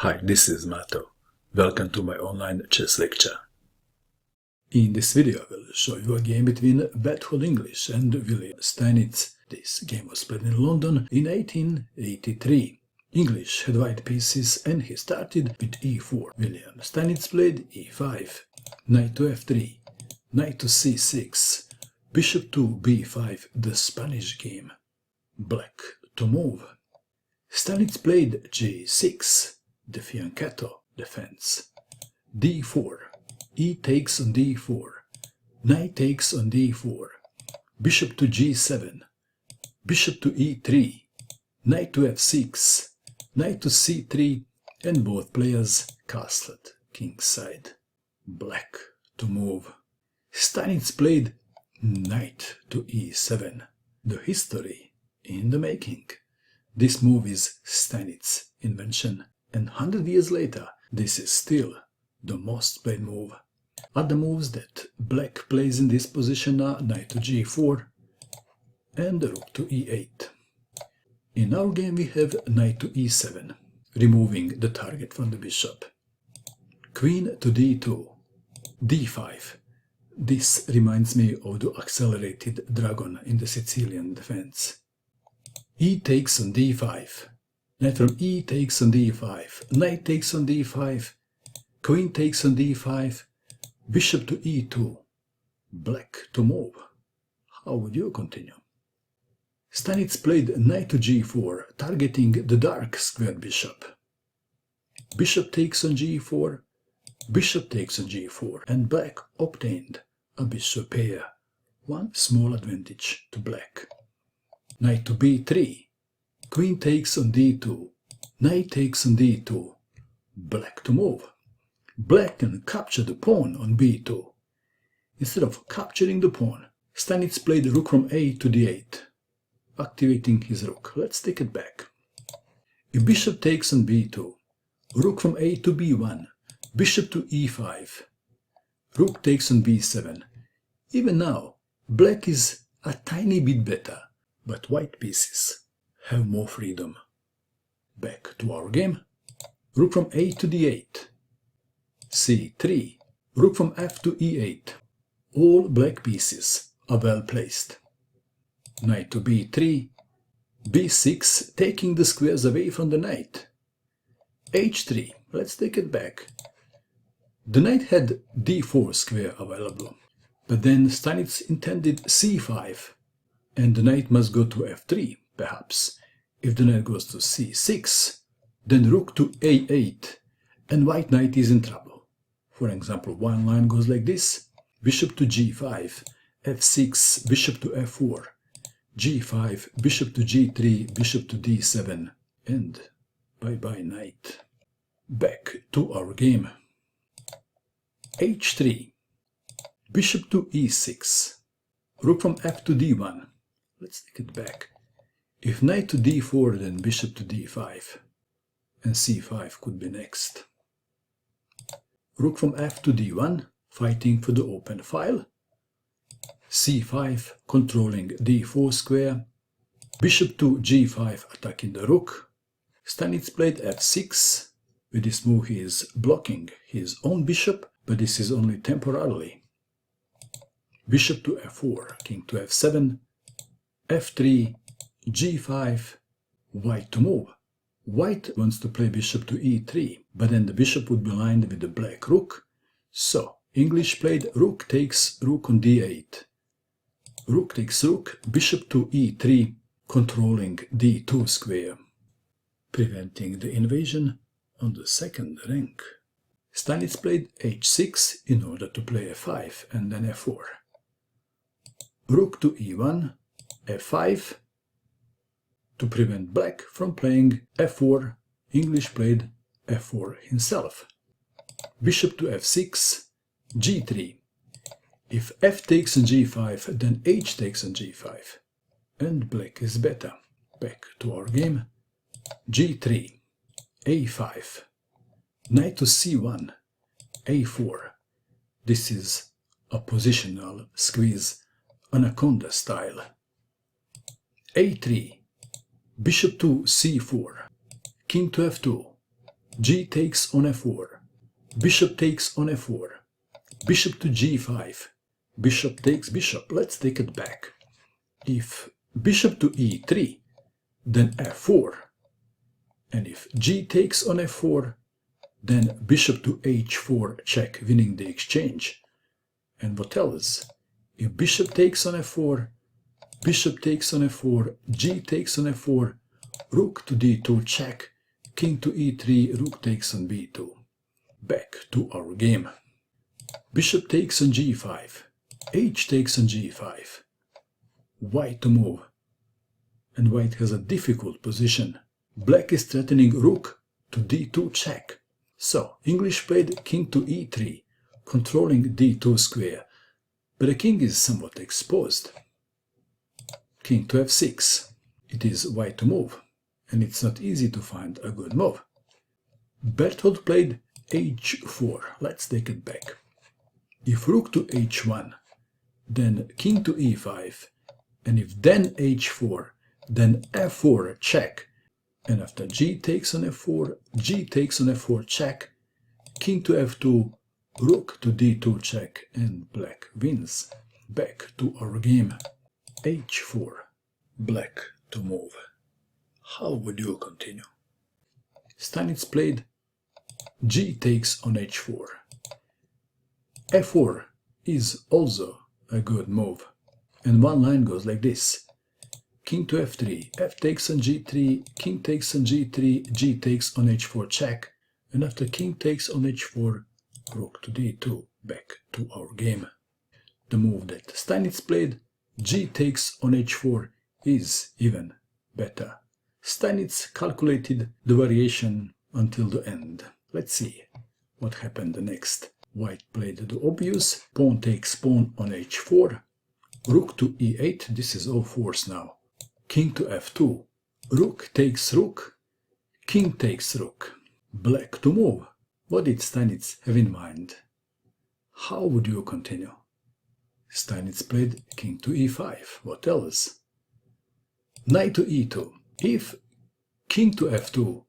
Hi, this is Mato. Welcome to my online chess lecture. In this video I will show you a game between Berthold English and Wilhelm Steinitz. This game was played in London in 1883. English had white pieces and he started with e4. Wilhelm Steinitz played e5, knight to f3, knight to c6, bishop to b5, the Spanish game. Black to move. Steinitz played g6, the Fianchetto defense. d4, e takes on d4, knight takes on d4, bishop to g7, bishop to e3, knight to f6, knight to c3, and both players castled kingside. Black to move. Steinitz played knight to e7, the history in the making. This move is Steinitz invention, and 100 years later this is still the most played move. Other moves that black plays in this position are knight to g4 and rook to e8. In our game we have knight to e7, removing the target from the bishop. Queen to d2, d5. This reminds me of the accelerated dragon in the Sicilian defense. E takes on d5, knight from e takes on d5, knight takes on d5, queen takes on d5, bishop to e2, black to move. How would you continue? Steinitz played knight to g4, targeting the dark squared bishop. Bishop takes on g4, bishop takes on g4, and black obtained a bishop pair, one small advantage to black. Knight to b3, queen takes on d2, knight takes on d2, black to move. Black can capture the pawn on b2. Instead of capturing the pawn, Steinitz played rook from a to d8, activating his rook. Let's take it back. If bishop takes on b2, rook from a to b1, bishop to e5, rook takes on b7. Even now, black is a tiny bit better, but white pieces have more freedom. Back to our game. Rook from a to d8, c3, rook from f to e8. All black pieces are well placed. Knight to b3, b6, taking the squares away from the knight. h3, let's take it back. The knight had d4 square available, but then Steinitz intended c5, and the knight must go to f3, perhaps. If the knight goes to c6, then rook to a8, and white knight is in trouble. For example, one line goes like this: bishop to g5, f6, bishop to f4, g5, bishop to g3, bishop to d7, and bye-bye knight. Back to our game. h3, bishop to e6, rook from f to d1. Let's take it back. If knight to d4, then bishop to d5, and c5 could be next. Rook from f to d1, fighting for the open file. c5, controlling d4 square. Bishop to g5, attacking the rook. Steinitz played f6. With this move he is blocking his own bishop, but this is only temporarily. Bishop to f4, king to f7, f3, g5, white to move. White wants to play bishop to e3, but then the bishop would be lined with the black rook. So, English played rook takes rook on d8. Rook takes rook, bishop to e3, controlling d2 square, preventing the invasion on the second rank. Steinitz played h6 in order to play f5 and then f4. Rook to e1, f5. To prevent black from playing f4, English played f4 himself. Bishop to f6, g3. If f takes on g5, then h takes on g5, and black is better. Back to our game. g3, a5, knight to c1, a4. This is a positional squeeze, Anaconda style. a3, bishop to c4, king to f2, G takes on f4, bishop takes on f4, bishop to g5, bishop takes bishop, let's take it back. If bishop to e3, then f4, and if g takes on f4, then bishop to h4 check, winning the exchange. And what else? If bishop takes on f4, bishop takes on f4, g takes on f4, rook to d2 check, king to e3, rook takes on b2. Back to our game. Bishop takes on g5, h takes on g5. White to move. And white has a difficult position. Black is threatening rook to d2 check. So, English played king to e3, controlling d2 square, but the king is somewhat exposed. King to f6. It is white to move, and it's not easy to find a good move. Berthold played h4. Let's take it back. If rook to h1, then king to e5, and if then h4, then f4 check, and after g takes on f4, g takes on f4 check, king to f2, rook to d2 check, and black wins. Back to our game. h4, black to move. How would you continue? Steinitz played g takes on h4. f4 is also a good move, and one line goes like this. King to f3, f takes on g3, king takes on g3, g takes on h4 check, and after king takes on h4, rook to d2, back to our game. The move that Steinitz played, g takes on h4, is even better. Steinitz calculated the variation until the end. Let's see what happened next. White played the obvious, pawn takes pawn on h4, rook to e8, this is all fours now. King to f2, rook takes rook, king takes rook. Black to move. What did Steinitz have in mind? How would you continue? Steinitz played king to e5. What else? Knight to e2. If king to f2,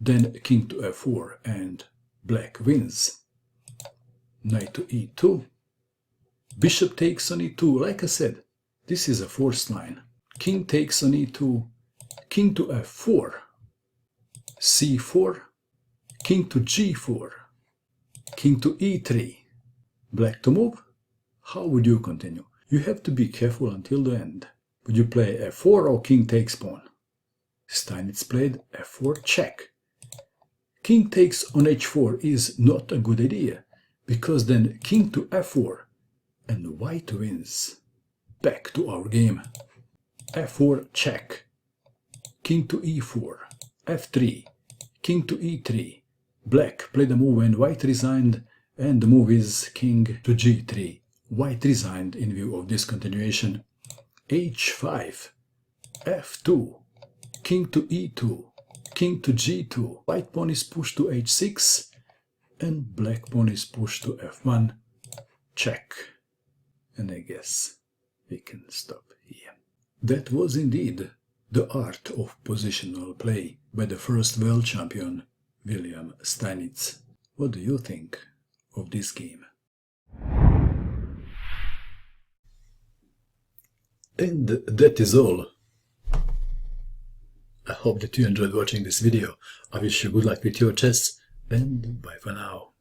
then king to f4, and black wins. Knight to e2. Bishop takes on e2. Like I said, this is a forced line. King takes on e2, king to f4, c4, king to g4, king to e3. Black to move? How would you continue? You have to be careful until the end. Would you play f4 or king takes pawn? Steinitz played f4 check. King takes on h4 is not a good idea, because then king to f4, and white wins. Back to our game. f4 check, king to e4, f3, king to e3. Black played a move and white resigned, and the move is king to g3. White resigned in view of this continuation. h5, f2, king to e2, king to g2. White pawn is pushed to h6, and black pawn is pushed to f1. Check. And I guess we can stop here. That was indeed the art of positional play by the first world champion, Wilhelm Steinitz. What do you think of this game? And that is all. I hope that you enjoyed watching this video. I wish you good luck with your chess, and bye for now.